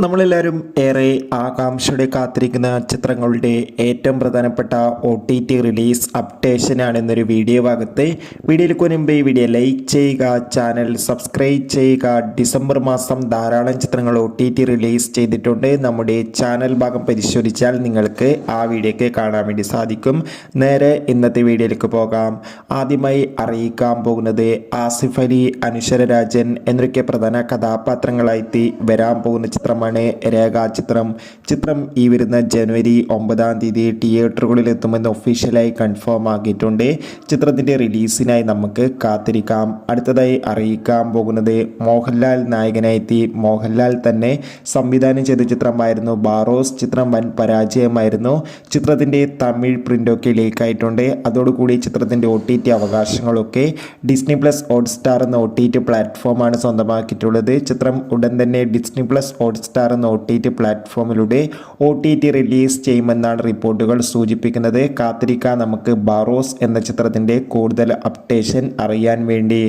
നമ്മളെല്ലാവരും ഏറെ ആകാംക്ഷയോടെ കാത്തിരിക്കുന്ന ചിത്രങ്ങളുടെ ഏറ്റവും പ്രധാനപ്പെട്ട OTT റിലീസ് അപ്ഡേഷനാണെന്നൊരു വീഡിയോ ഭാഗത്ത് വീഡിയോയിലേക്ക് മുൻപ് ഈ വീഡിയോ ലൈക്ക് ചെയ്യുക, ചാനൽ സബ്സ്ക്രൈബ് ചെയ്യുക. ഡിസംബർ മാസം ധാരാളം ചിത്രങ്ങൾ OTT റിലീസ് ചെയ്തിട്ടുണ്ട്. നമ്മുടെ ചാനൽ ഭാഗം പരിശോധിച്ചാൽ നിങ്ങൾക്ക് ആ വീഡിയോയ്ക്ക് കാണാൻ വേണ്ടി സാധിക്കും. നേരെ ഇന്നത്തെ വീഡിയോയിലേക്ക് പോകാം. ആദ്യമായി അറിയിക്കാൻ പോകുന്നത് ആസിഫ് അലി, അനശ്വര രാജൻ എന്നൊക്കെ പ്രധാന കഥാപാത്രങ്ങളായി വരാൻ പോകുന്ന ചിത്രമാണ് രേഖാചിത്രം. ചിത്രം ഈ വരുന്ന ജനുവരി 9-ാം തീയതി തിയേറ്ററുകളിൽ എത്തുമെന്ന് ഒഫീഷ്യലായി കൺഫേം ആക്കിയിട്ടുണ്ട്. ചിത്രത്തിൻ്റെ റിലീസിനായി നമുക്ക് കാത്തിരിക്കാം. അടുത്തതായി അറിയിക്കാൻ പോകുന്നത് മോഹൻലാൽ നായകനായി മോഹൻലാൽ തന്നെ സംവിധാനം ചെയ്ത ചിത്രമായിരുന്നു ബാറോസ്. ചിത്രം വൻ പരാജയമായിരുന്നു. ചിത്രത്തിൻ്റെ തമിഴ് പ്രിൻ്റൊക്കെ ലീക്കായിട്ടുണ്ട്. അതോടുകൂടി ചിത്രത്തിൻ്റെ OTT അവകാശങ്ങളൊക്കെ ഡിസ്നി പ്ലസ് ഹോട്ട്സ്റ്റാർ എന്ന OTT പ്ലാറ്റ്ഫോമാണ് സ്വന്തമാക്കിയിട്ടുള്ളത്. ചിത്രം ഉടൻ തന്നെ ഡിസ്നി പ്ലസ് ഹോട്ട്സ്റ്റാർ എന്ന OTT പ്ലാറ്റ്ഫോമിലൂടെ OTT റിലീസ് ചെയ്യുമെന്നാണ് റിപ്പോർട്ടുകൾ സൂചിപ്പിക്കുന്നത്. കാത്തിരിക്കാൻ നമുക്ക് ബാറോസ് എന്ന ചിത്രത്തിൻ്റെ കൂടുതൽ അപ്ഡേഷൻ അറിയാൻ വേണ്ടി.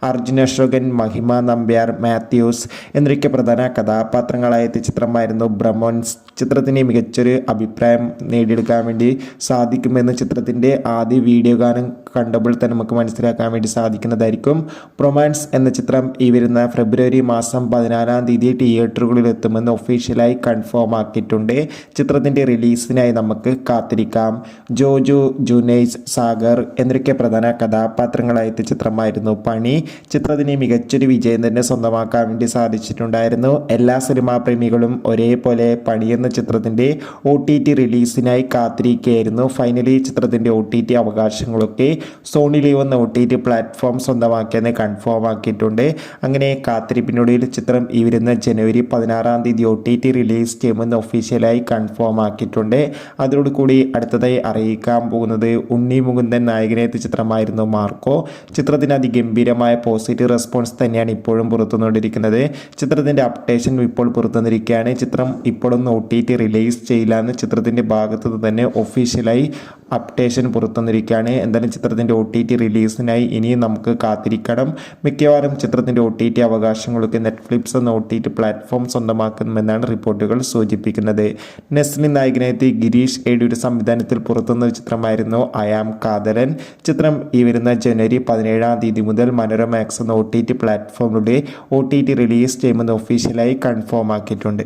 അർജുൻ അശോകൻ, മഹിമ നമ്പ്യാർ, മാത്യൂസ് എന്നൊക്കെ പ്രധാന കഥാപാത്രങ്ങളായ ചിത്രമായിരുന്നു ബ്രഹ്മോൻസ്. ചിത്രത്തിന് മികച്ചൊരു അഭിപ്രായം നേടിയെടുക്കാൻ വേണ്ടി സാധിക്കുമെന്ന് ചിത്രത്തിൻ്റെ ആദ്യ വീഡിയോ ഗാനം കണ്ടപ്പോൾ തന്നെ നമുക്ക് മനസ്സിലാക്കാൻ വേണ്ടി സാധിക്കുന്നതായിരിക്കും. റൊമാൻസ് എന്ന ചിത്രം ഈ വരുന്ന ഫെബ്രുവരി മാസം 14-ാം തീയതി തിയേറ്ററുകളിൽ എത്തുമെന്ന് ഒഫീഷ്യലായി കൺഫേം ആക്കിയിട്ടുണ്ട്. ചിത്രത്തിൻ്റെ റിലീസിനായി നമുക്ക് കാത്തിരിക്കാം. ജോജു, ജുനൈസ്, സാഗർ എന്നൊക്കെ പ്രധാന കഥാപാത്രങ്ങളായ ചിത്രമായിരുന്നു പണി. ചിത്രത്തിന് മികച്ചൊരു വിജയം തന്നെ സ്വന്തമാക്കാൻ വേണ്ടി സാധിച്ചിട്ടുണ്ടായിരുന്നു. എല്ലാ സിനിമാ പ്രേമികളും ഒരേപോലെ പണി എന്ന ചിത്രത്തിൻ്റെ OTT റിലീസിനായി കാത്തിരിക്കുകയായിരുന്നു. ഫൈനലി ചിത്രത്തിൻ്റെ OTT അവകാശങ്ങളൊക്കെ സോണി ലീവ് എന്ന OTT പ്ലാറ്റ്ഫോം സ്വന്തമാക്കിയെന്ന് കൺഫേം ആക്കിയിട്ടുണ്ട്. അങ്ങനെ കാത്തിരിപ്പിനൊടുവിൽ ചിത്രം ഈ വരുന്ന ജനുവരി 16-ാം തീയതി OTT റിലീസ് ചെയ്യുമെന്ന് ഒഫീഷ്യലായി കൺഫേം ആക്കിയിട്ടുണ്ട്. അതോടുകൂടി അടുത്തതായി അറിയിക്കാൻ പോകുന്നത് ഉണ്ണി മുകുന്ദൻ നായകനെത്തിയ ചിത്രമായിരുന്നു മാർക്കോ. ചിത്രത്തിന് അതിഗംഭീരമായ പോസിറ്റീവ് റെസ്പോൺസ് തന്നെയാണ് ഇപ്പോഴും പുറത്തുവന്നുകൊണ്ടിരിക്കുന്നത്. ചിത്രത്തിൻ്റെ അപ്ഡേഷൻ ഇപ്പോൾ പുറത്തുവന്നിരിക്കുകയാണ്. ചിത്രം ഇപ്പോഴൊന്നും OTT റിലീസ് ചെയ്യില്ല എന്ന് ചിത്രത്തിൻ്റെ ഭാഗത്തു നിന്ന് തന്നെ ഒഫീഷ്യലായി അപ്ഡേഷൻ പുറത്തുവന്നിരിക്കുകയാണ്. എന്തായാലും ചിത്രത്തിൻ്റെ OTT റിലീസിനായി ഇനിയും നമുക്ക് കാത്തിരിക്കണം. മിക്കവാറും ചിത്രത്തിൻ്റെ OTT അവകാശങ്ങളൊക്കെ നെറ്റ്ഫ്ലിക്സ് എന്ന OTT പ്ലാറ്റ്ഫോം സ്വന്തമാക്കുമെന്നാണ് റിപ്പോർട്ടുകൾ സൂചിപ്പിക്കുന്നത്. നെസ്ലിൻ നായകനെത്തി ഗിരീഷ് ഏടിയുടെ സംവിധാനത്തിൽ പുറത്തുവന്ന ചിത്രമായിരുന്നു ഐ ആം കാതലൻ. ചിത്രം ഈ വരുന്ന ജനുവരി 17-ാം തീയതി മുതൽ മനോരമാക്സ് എന്ന OTT പ്ലാറ്റ്ഫോമിലൂടെ OTT റിലീസ് ചെയ്യുമെന്ന് ഒഫീഷ്യലായി കൺഫേം ആക്കിയിട്ടുണ്ട്.